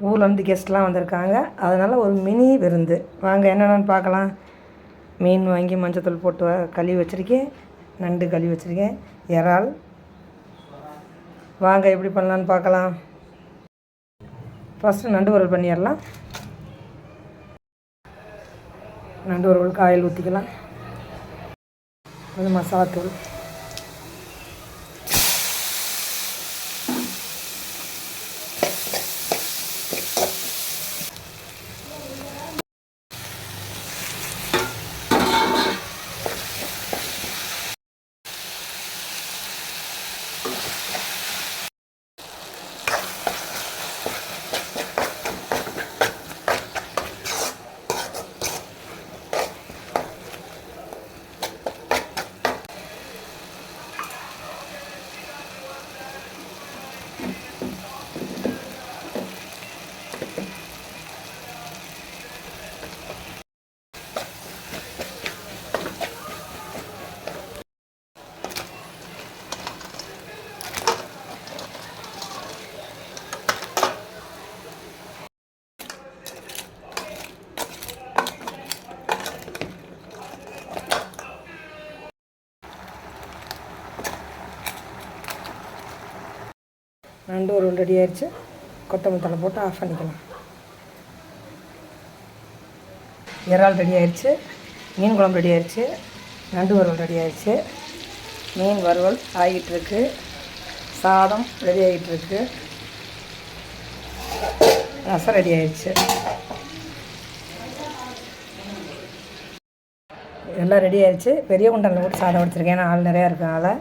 ஊர்லேருந்து கெஸ்ட்லாம் வந்திருக்காங்க. அதனால் ஒரு மினி விருந்து. வாங்க என்னென்னு பார்க்கலாம். மீன் வாங்கி மஞ்சத்தூள் போட்டு கழுவி வச்சுருக்கேன். நண்டு கழுவி வச்சுருக்கேன். இறால். வாங்க எப்படி பண்ணலான்னு பார்க்கலாம். ஃபஸ்ட்டு நண்டு வறுவல் பண்ணிடலாம். நண்டு வறுவலுக்கு ஆயில் ஊற்றிக்கலாம். கொஞ்சம் மசாலாத்தூள், நண்டு வறுவல் ரெடி ஆயிடுச்சு. கொத்தமல்லி தழை போட்டு ஆஃப் பண்ணிக்கலாம். இறால் ரெடி ஆயிடுச்சு. மீன் குழம்பு ரெடி ஆயிடுச்சு. நண்டு வறுவல் ரெடி ஆயிடுச்சு. மீன் வறுவல் ஆகிட்டுருக்கு. சாதம் ரெடி ஆகிட்டுருக்கு. ரசம் ரெடி ஆயிடுச்சு. எல்லாம் ரெடி ஆயிடுச்சு. பெரிய குண்டனில் போட்டு சாதம் வச்சுருக்கேன். ஏன்னா ஆள் நிறையா இருக்கனால.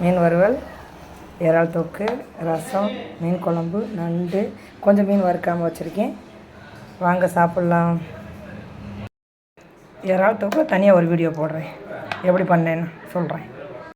மீன் வறுவல், இறால் தொக்கு, ரசம், மீன் குழம்பு, நண்டு, கொஞ்சம் மீன் வறுக்காமல் வச்சுருக்கேன். வாங்க சாப்பிட்லாம். இறால் தொக்கு தனியாக ஒரு வீடியோ போடுறேன். எப்படி பண்ணேன்னு சொல்கிறேன்.